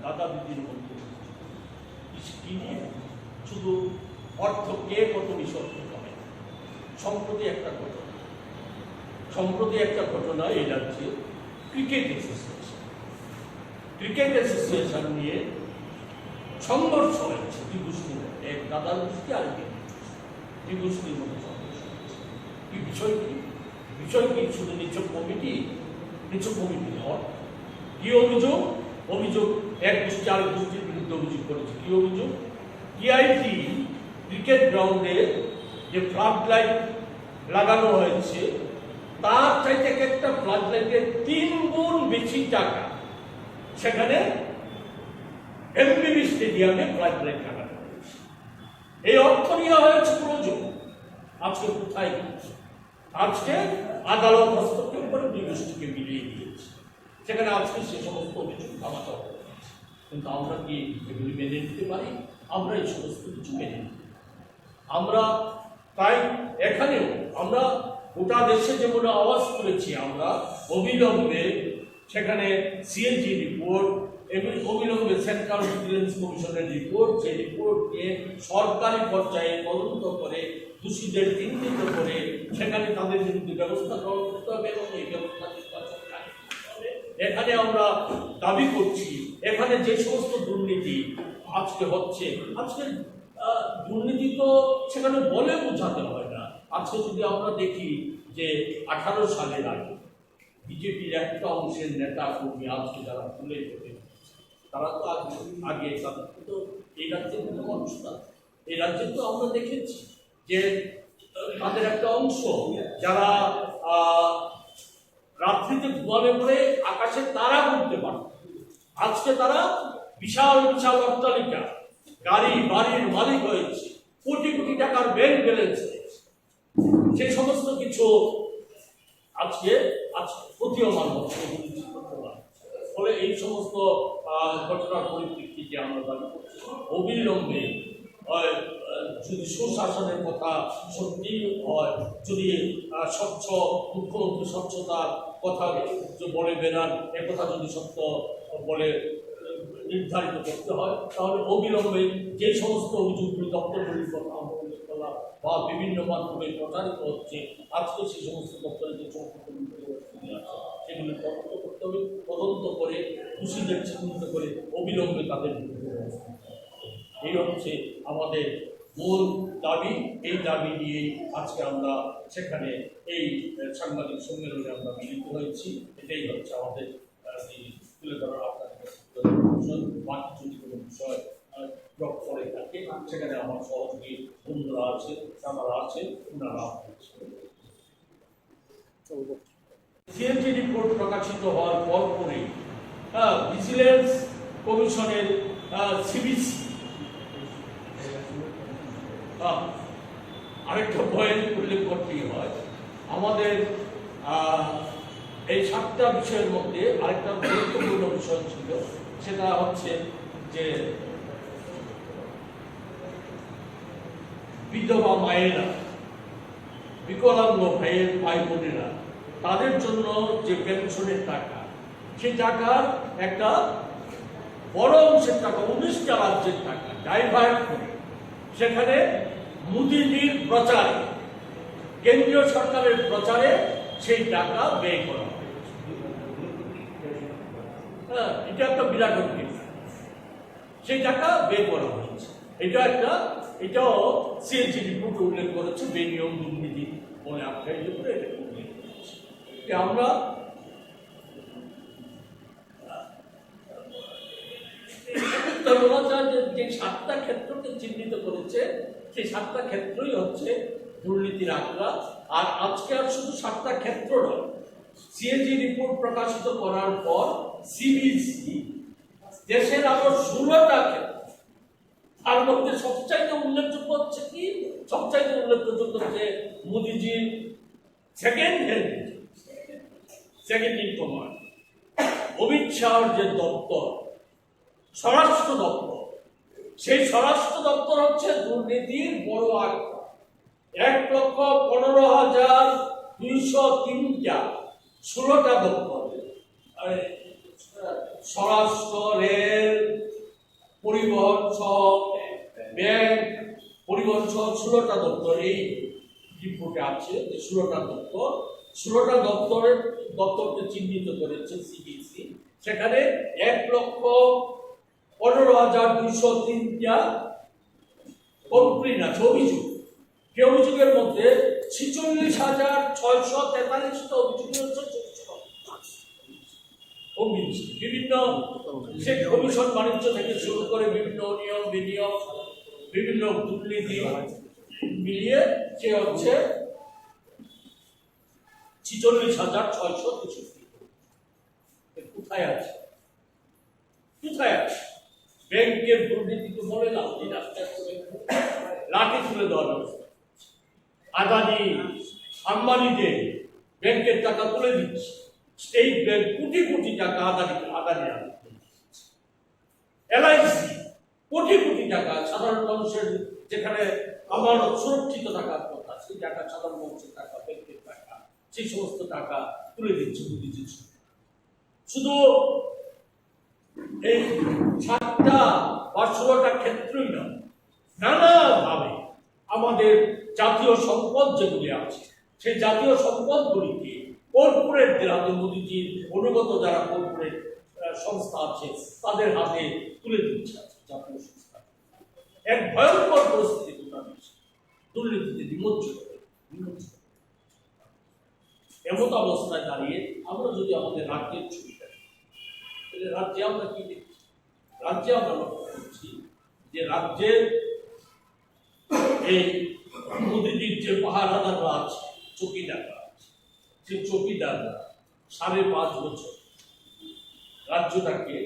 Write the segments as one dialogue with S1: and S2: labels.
S1: দাদা দিদির মধ্যে কি নিয়ে শুধু অর্থ কে কত নিঃসর্গ হবে। সম্প্রতি একটা ঘটনা এই রাজ্যে ক্রিকেট অ্যাসোসিয়েশন নিয়ে সংঘর্ষ হয়েছে দুই গোষ্ঠীর মধ্যে, এক দাদার গোষ্ঠী আর দুই গোষ্ঠীর মধ্যে সংঘর্ষ হয়েছে। কি বিষয় কি শুধু নিছক কমিটি নয়। কি অভিযোগ এক গোষ্ঠী আরেক গোষ্ঠীর বিরুদ্ধে অভিযোগ করেছে। কি অভিযোগ? টিআইটি ক্রিকেট গ্রাউন্ডে যে ফ্লাড লাইট লাগানো হয়েছে তার চাইতে একটা ফ্লাড লাইটের 3 গুণ বেশি টাকা সেখানে এমবিবি স্টেডিয়ামে ফ্লাড লাইট লাগানো হয়েছে। এই অর্থ নেওয়া হয়েছে প্রয়োজন। আজকে কোথায়? আজকে আদালত হস্তক্ষেপ করে দুই গোষ্ঠীকে মিলিয়ে দিয়েছে। সেখানে আজকে সে সমস্ত অভিযোগ থামাতে হবে। কিন্তু আমরা কি এগুলি মেনে নিতে পারি? আমরা এই সমস্ত কিছু মেনে নিতে পারি। আমরা তাই এখানেও আমরা গোটা দেশে যেমন আওয়াজ করেছি, আমরা অবিলম্বে সেখানে সিএজি রিপোর্ট এবং অবিলম্বে সেন্ট্রাল ভিজিলেন্স কমিশনের রিপোর্ট, সেই রিপোর্ট নিয়ে সরকারি পর্যায়ে তদন্ত করে দোষীদের চিহ্নিত করে সেখানে তাদের বিরুদ্ধে ব্যবস্থা গ্রহণ করতে হবে এবং এই ব্যবস্থা এখানে আমরা দাবি করছি। এখানে যে সমস্ত দুর্নীতি আজকে হচ্ছে, আজকে দুর্নীতি তো সেখানে বলে বোঝাতে হয় না। আজকে যদি আমরা দেখি যে 18 সালের আগে বিজেপির একটা অংশের নেতা কর্মী আজকে যারা তুলে ধরে, তারা তো আগে তাদের তো এই রাজ্যের কোনো মানুষ না। এই রাজ্যে তো আমরা দেখেছি যে তাদের একটা অংশ যারা রাত্রিতে ঘুমাবে করে আকাশে তারা ঘুরতে পারে, আজকে তারা বিশাল বিশাল অট্টালিকা, গাড়ি বাড়ির মালিক হয়েছে, কোটি কোটি টাকার ব্যাংক ব্যালেন্স হয়েছে। সেই সমস্ত কিছু আজকে প্রতীয়মান হচ্ছে। ফলে এই সমস্ত ঘটনার পরিপ্রেক্ষিতে আমরা দাবি করছি অবিলম্বে যদি সুশাসনের কথা সত্যি হয়, যদি স্বচ্ছ মুখ্যমন্ত্রী স্বচ্ছতার কথা বলে বেড়ান, একথা যদি সত্য বলে নির্ধারিত করতে হয়, তাহলে অবিলম্বে যে সমস্ত অভিযোগগুলি দপ্তরগুলির কথা উল্লেখ করা বা বিভিন্ন মাধ্যমে প্রচারিত হচ্ছে, আজকে সেই সমস্ত দপ্তরে যে সমস্ত সেগুলি তদন্ত করতে হবে। তদন্ত করে দোষীদের চিহ্নিত করে অবিলম্বে তাদের বিরুদ্ধে ব্যবস্থা। এই হচ্ছে আমাদের মূল দাবি। এই দাবি নিয়ে আজকে আমরা সেখানে এই সাংবাদিক সম্মেলনে আমরা মিলিত হয়েছি। এটাই হচ্ছে আমাদের তুলে ধরার আপনাদের বাকি যদি কোনো বিষয় ব্লক করে থাকে সেখানে আমার সহযোগী বন্ধুরা আছে, তারা আছে, ওনারা সিএজি রিপোর্ট প্রকাশিত হওয়ার পরপরই ভিজিলেন্স কমিশনের সিবিসি আরেকটা পয়েন্ট উল্লেখ করতেই হয়। আমাদের এই 7টা বিষয়ের মধ্যে আরেকটা গুরুত্বপূর্ণ বিষয় ছিল, সেটা হচ্ছে যে বিধবা মায়েরা, বিকলাঙ্গ ভাই বোনেরা, তাদের জন্য যে পেনশনের টাকা, সেই টাকার একটা বড় অংশের টাকা 19টা রাজ্যের টাকা ডাইভার্ট করে সেখানে মোদিজির প্রচারে, কেন্দ্রীয় সরকারের প্রচারে সেই টাকা ব্যয় করা হয়। এটা একটা বিরাট অঙ্কের, সেই টাকা ব্যয় করা হয়েছে। এটাও সিএজি রিপোর্ট উল্লেখ করেছে, বেনিয়ম দুর্নীতি বলে আখ্যায়িত করে এটাকে উল্লেখ করেছে। আমরা যে 7টা ক্ষেত্রকে চিহ্নিত করেছে, সেই 7টা ক্ষেত্রই হচ্ছে দুর্নীতির আখড়া। আর আজকে আর শুধু 7টা ক্ষেত্র নয়, সিএজি রিপোর্ট প্রকাশিত করার পর সিবিসি দেশের আরো 16টা ক্ষেত্র, তার মধ্যে সবচাইতে উল্লেখযোগ্য হচ্ছে কি, সবচাইতে উল্লেখযোগ্য হচ্ছে মোদিজির সেকেন্ড ইন কমান্ড অমিত শাহর যে দপ্তর, স্বরাষ্ট্র দপ্তর, সেই স্বরাষ্ট্র দপ্তর হচ্ছে দুর্নীতির বড় আখড়া। 1,15,203টা 16টা দপ্তর, স্বরাষ্ট্র, রেল, পরিবহন সহ ব্যাংক, পরিবহন সহ 16টা দপ্তর এই রিপোর্টে আছে যে 16টা দপ্তর, 16টা দপ্তরকে চিহ্নিত করেছে সিবিসি। সেখানে 1,15,203টা কমপ্লেইন আছে, অভিযোগ। যে অভিযোগের মধ্যে 46,643টা অভিযোগ হচ্ছে বিভিন্ন কমিশন বাণিজ্য থেকে শুরু করে বিভিন্ন নিয়ম বিনিয়োগ, বিভিন্ন দুর্নীতি মিলিয়ে সে হচ্ছে 46,663। কোথায় আছে? কোথায় আছে? ব্যাংকের দুর্নীতি তো বলে না, লাঠি তুলে দেওয়ার ব্যবস্থা। আদানি আম্বানিদের ব্যাংকের টাকা তুলে দিচ্ছে, স্টেট ব্যাংক কোটি কোটি টাকা আদানি এলআইসি কোটি কোটি টাকা সাধারণ মানুষের যেখানে আমার সুরক্ষিত টাকার কথা, সেই টাকা সাধারণ মানুষের টাকা, ব্যাংকের টাকা, সেই সমস্ত টাকা তুলে দিচ্ছে মোদিজি। শুধু এই 7টা বা 16টা ক্ষেত্রই না, নানাভাবে আমাদের জাতীয় সম্পদ যেগুলি আছে সেই জাতীয় সম্পদগুলিকে কর্পোরেটদের হাতে, মোদিজির অনুগত যারা কর্পোরেট সংস্থা আছে তাদের হাতে তুলে দিচ্ছে জাতীয় সংস্থা। এক ভয়ঙ্কর পরিস্থিতি দুর্নীতিতে নিমজ্জিত। এমত অবস্থায় দাঁড়িয়ে আমরা যদি আমাদের রাজ্যের ছবি দেখি, রাজ্যে আমরা কি দেখছি? রাজ্যে আমরা লক্ষ্য করছি যে রাজ্যের এই মোদিজির যে পাহারাদাররা আছে, চৌকিদাররা আছে, সেই চৌকিদাররা 5.5 বছর রাজ্যটাকে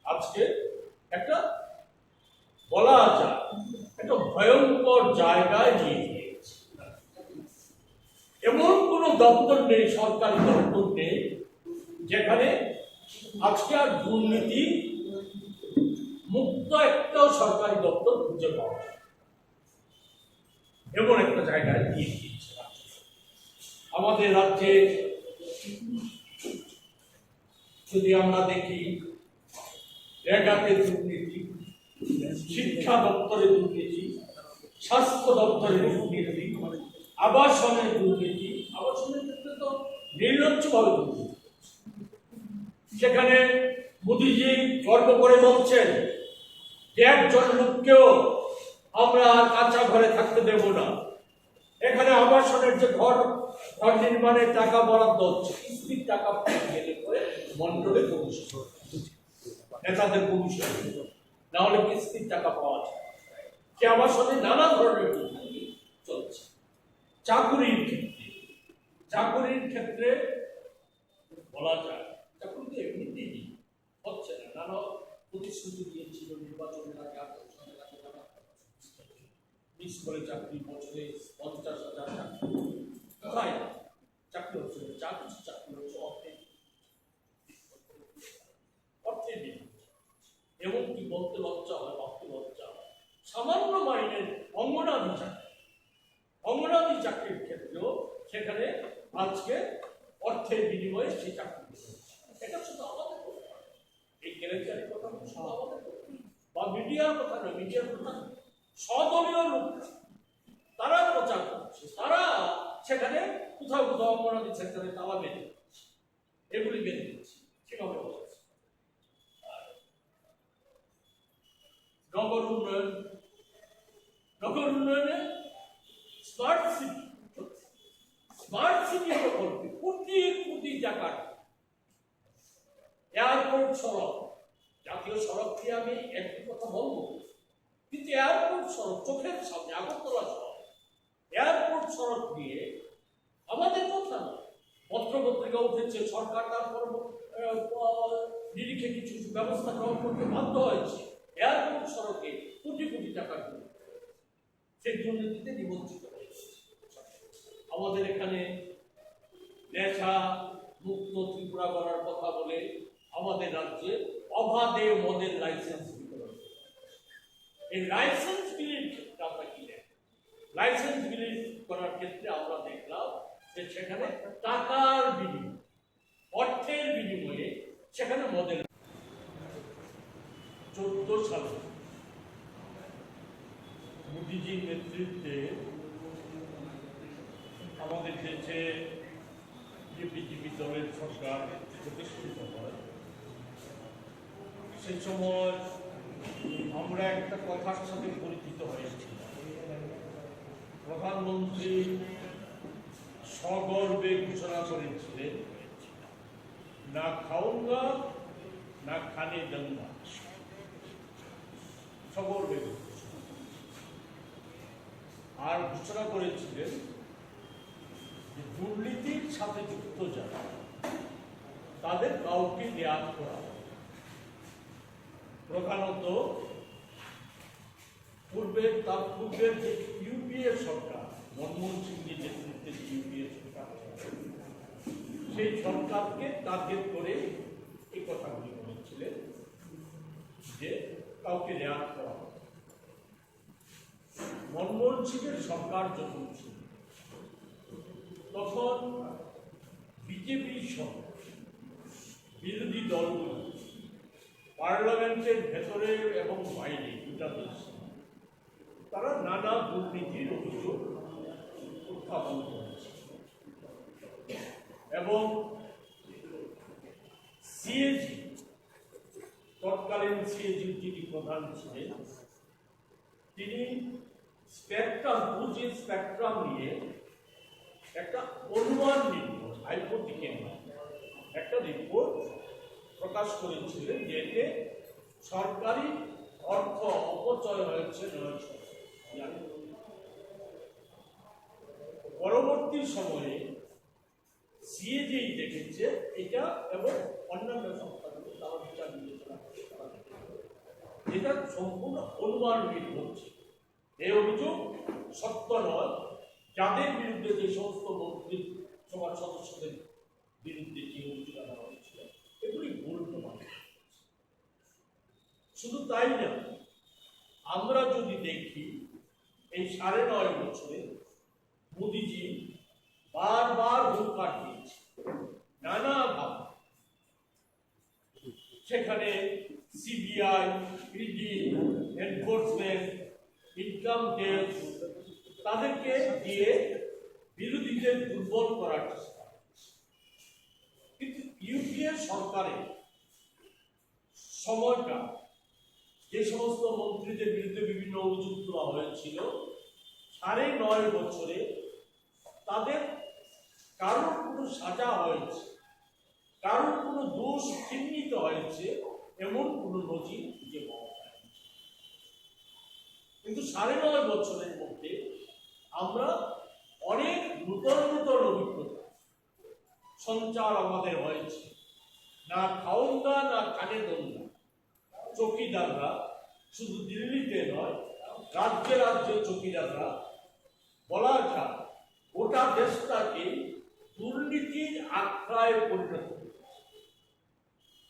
S1: আজকে একটা বলা যায় একটা ভয়ঙ্কর জায়গায় নিয়ে গিয়েছে। এমন কোন দপ্তর নেই, সরকারি দপ্তর নেই যেখানে আজকে আর দুর্নীতি মুক্ত একটাও সরকারি দপ্তর খুঁজে পাওয়া যায়। এমন একটা জায়গায় নিয়ে গিয়েছে আমাদের রাজ্যে। যদি আমরা দেখি রেগাতে দুর্নীতি, শিক্ষা দপ্তরে দুর্নীতি, স্বাস্থ্য দপ্তরে দুর্নীতি, আবাসনের দুর্নীতি, আবাসনের ক্ষেত্রে তো নির্লজ্জভাবে দুর্নীতি। সেখানে মোদিজি গর্ব করে বলছেন যে একজন লোককেও আমরা কাঁচা ঘরে থাকতে দেব না। এখানে আবাসনের যে ঘর নির্মাণের টাকা বরাদ্দ হচ্ছে, কিস্তির টাকা গেলে করে মন্ডলে কমিশন, নেতাদের কমিশন, না হলে কিস্তির টাকা পাওয়া যায়। সে আবাসনে নানা ধরনের দুর্নীতি চলছে। চাকুরির ক্ষেত্রে বলা যায় চাকুরি তো এমনিতেই হচ্ছে না। নানা প্রতিশ্রুতি দিয়েছিল নির্বাচনের আগে, 8 সালের আগে তারা মিস করে চাকরি, বছরে 50,000 চাকরি। কোথায় চাকরি হচ্ছে? চাকরি হচ্ছে অর্থে নেই। এমনকি বলতে লজ্জা হয়, ভাবতে লজ্জা হয়, সামান্য মাইনের অঙ্গনাদি চাকরির ক্ষেত্রেও সেখানে আজকে অর্থের বিনিময়ে সেই চাকরি এটা শুধু আমাদের এই কেলেঙ্কারির কথা শুধু আমাদের বা মিডিয়ার কথা নয়, মিডিয়ার কথা সদলীয় লোক তারা প্রচার করছে, তারা সেখানে কোথাও কোথাও অঙ্গনাদি সেক্টরে তালা বেঁধে দিচ্ছে, এগুলি বেঁধে দিচ্ছে। সেভাবে বলছে নগর উন্নয়নে স্মার্ট সিটি প্রকল্পে কোটি কোটি টাকার এয়ারপোর্ট সড়ক, জাতীয় সড়ক দিয়ে আমি একটি কথা বলবো, কিন্তু এয়ারপোর্ট সড়ক চোখের সামনে আগরতলা সড়ক, এয়ারপোর্ট সড়ক দিয়ে আমাদের কথা না, পত্রপত্রিকা উঠেছে, সরকার তারপর নিরিখে কিছু ব্যবস্থা গ্রহণ করতে বাধ্য হয়েছে। এয়ারপোর্ট সড়কে কোটি কোটি টাকা সেই দুর্নীতিতে নিমজ্জিত হয়েছে। আমাদের এখানে নেশা মুক্ত ত্রিপুরা করার কথা বলে আমাদের রাজ্যে অবাধে মদের লাইসেন্স বিতরণ। এই লাইসেন্স বিলির ক্ষেত্রে আমরা কি দেখি? লাইসেন্স বিলি করার ক্ষেত্রে আমরা দেখলাম যে সেখানে টাকার বিনিময়, অর্থের বিনিময়ে সেখানে মদের 14 সালে মোদিজির নেতৃত্বে আমাদের দেশে যে বিজেপি দলের সরকার প্রতিষ্ঠিত হয়, সে সময় আমরা একটা কথার সাথে পরিচিত হয়েছিলাম। প্রধানমন্ত্রী সগর্বে ঘোষণা করেছিলেন, না খাউঙ্গা না খানে দঙ্গা। সগর্বে আর ঘোষণা করেছিলেন যে দুর্নীতির সাথে যুক্ত যারা তাদের কাউকে রেয়াত করা হবে। প্রধানত তার পূর্বের যে ইউপিএ সরকার, মনমোহন সিংয়ের নেতৃত্বে যে ইউপিএ সরকার, সেই সরকারকে টার্গেট করে এই কথাগুলি বলেছিলেন যে কাউকে রেয়াত করা হবে। মনমোহন সিংয়ের সরকার যখন ছিল তখন বিজেপি সহ বিরোধী দলগুলো পার্লামেন্টের ভেতরে এবং বাইরে দুটা দেশ তারা নানা দুর্নীতির অভিযোগ উত্থাপন করেছে এবং সিএজি, তৎকালীন সিএজির যিনি প্রধান ছিলেন, তিনি স্পেকট্রাম নিয়ে একটা অনুমান রিপোর্ট, হাইপোথিক্যাল একটা রিপোর্ট প্রকাশ করেছিলেন, যে এতে সরকারি অর্থ অপচয় হয়েছে 900। পরবর্তী সময়ে সিএজি দেখেছে এটা এবং অন্যান্য সংস্থাগুলো তারা বিচার বিবেচনা এটা সম্পূর্ণ অনুমান নির্ভর ছিল। এই অভিযোগ সত্য নয়। যাদের বিরুদ্ধে, যে সমস্ত মন্ত্রী সভার সদস্যদের বিরুদ্ধে যে অভিযোগ আনা হয়েছিল, এগুলি ভুল প্রমাণ। শুধু তাই না, আমরা যদি দেখি এই 9.5 বছরে মোদিজি বারবার হুঙ্কার দিয়েছে নানাভাবে। সেখানে CBI, ED, enforcement, income tax তাদেরকে দিয়ে বিরোধীদের দুর্বল করার চেষ্টা। কিন্তু ইউপিএ সরকারের সময়টা যে সমস্ত মন্ত্রীদের বিরুদ্ধে বিভিন্ন অভিযোগ তোলা হয়েছিল, 9.5 বছরে তাদের কারোর কোনো সাজা হয়েছে, কারোর কোনো দোষ চিহ্নিত হয়েছে এমন কোনো নজির খুঁজে পাওয়া যায়। কিন্তু 9.5 বছরের মধ্যে আমরা অনেক নূতন অভিজ্ঞতা সঞ্চার আমাদের হয়েছে। না খাউঙ্গা না কানে দঙ্গা। চৌকিদাররা শুধু দিল্লিতে নয়, রাজ্যে রাজ্যে চৌকিদাররা বলা যায় গোটা দেশটাকে দুর্নীতির আখড়ায় পরিণত করেছে।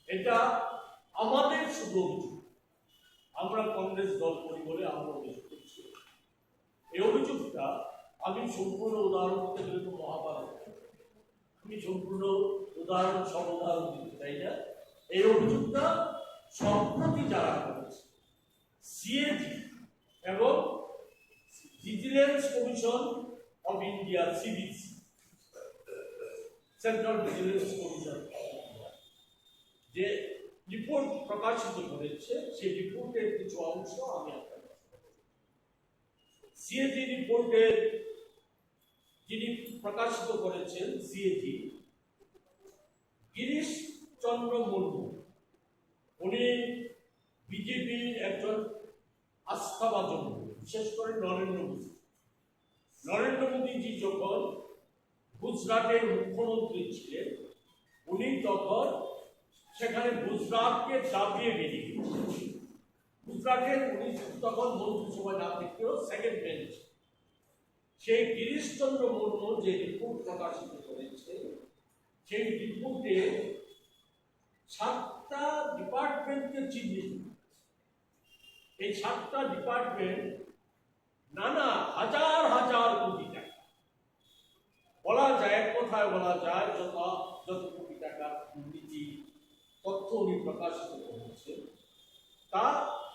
S1: এটা আমাদের শুধু অভিযোগ। আমরা কংগ্রেস দল করি বলে আমরা অভিযোগ করছি। এই অভিযোগটা আমি সম্পূর্ণ উদাহরণ দিতে গেলে তো মহাভারত, আমি সম্পূর্ণ সব উদাহরণ দিতে চাই না। এই অভিযোগটা সম্প্রতি যারা করেছে, সিএজি এবং vigilance commission of India, CVC, central vigilance commission, যে রিপোর্ট প্রকাশিত করেছে, সেই রিপোর্টের কিছু অংশ আমি আপনাদের সিএজি রিপোর্টের যিনি প্রকাশিত করেছেন, সিএজি গিরিশ চন্দ্র মুর্মু, উনি বিজেপির একজন আস্থাভাজন, বিশেষ করে নরেন্দ্র মোদীজি যখন গুজরাটের মুখ্যমন্ত্রী ছিলেন, উনি তখন সেখানে গুজরাটকে দাবিয়ে বেরিয়ে গেছিলেন। গুজরাটের উনি তখন মন্ত্রিসভায় না থেকেও সেকেন্ড বেঞ্চ। সেই গিরিশ চন্দ্র মুর্মু যে রিপোর্ট প্রকাশিত করেছে, সেই রিপোর্টে 7টা ডিপার্টমেন্টকে চিহ্নিত। এই 7টা ডিপার্টমেন্ট নানা হাজার হাজার কোটি টাকা, বলা যায়, এক কথায় বলা যায় যত কোটি টাকা দুর্নীতি তথ্য উনি প্রকাশিত করেছে, তা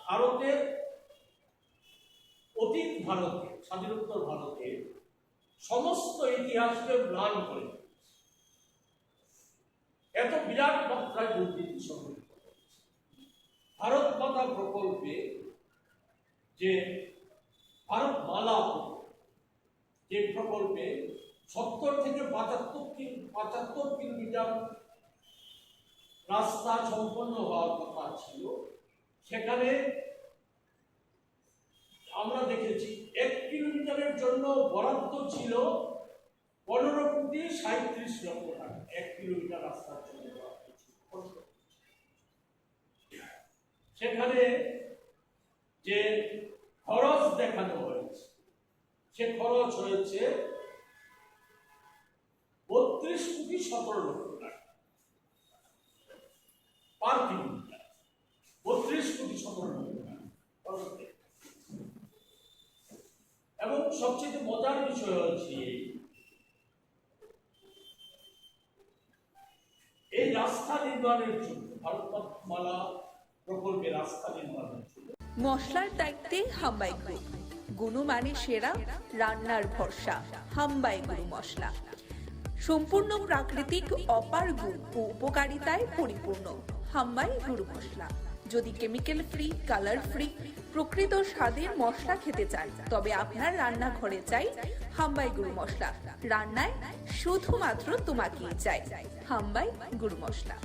S1: ভারতের অতীত ভারতে, স্বাধীনোত্তর ভারতে সমস্ত ইতিহাসকে ম্লান করে এত বিরাট মাত্রায় দুর্নীতি সংঘটিত হয়েছে। ভারত মাতা প্রকল্পে যে ভারত মালা যে প্রকল্পে 70 থেকে 75 কিলোমিটার রাস্তা সম্পন্ন হওয়ার কথা ছিল, সেখানে আমরা দেখেছি 1 কিলোমিটারের জন্য বরাদ্দ ছিল 15,37,00,000 টাকা। 1 কিলোমিটার রাস্তার জন্য বরাদ্দ ছিল। সেখানে যে খরচ দেখানো হয়েছে, সে খরচ হয়েছে 32,17,00,000 টাকা পার কিলোমিটার। 32,17,00,000 টাকা। এবং সবচেয়ে মজার বিষয় হচ্ছে এই রাস্তা নির্মাণের জন্য, ভারতমালা প্রকল্পে রাস্তা নির্মাণের জন্য
S2: মশলার দায়িত্বে হাম্বাই গ্রুপ। গুণমানে সেরা, রান্নার ভরসা হাম্বাই গুরু মশলা। সম্পূর্ণ প্রাকৃতিক, অপার গুণ ও উপকারিতায় পরিপূর্ণ হাম্বাই গুরু মশলা। যদি কেমিক্যাল ফ্রি, কালার ফ্রি, প্রকৃত স্বাদের মশলা খেতে চান, তবে আপনার রান্নাঘরে চাই হাম্বাই গুরু মশলা। রান্নায় শুধুমাত্র তোমাকেই চাই হাম্বাই গুরু মশলা।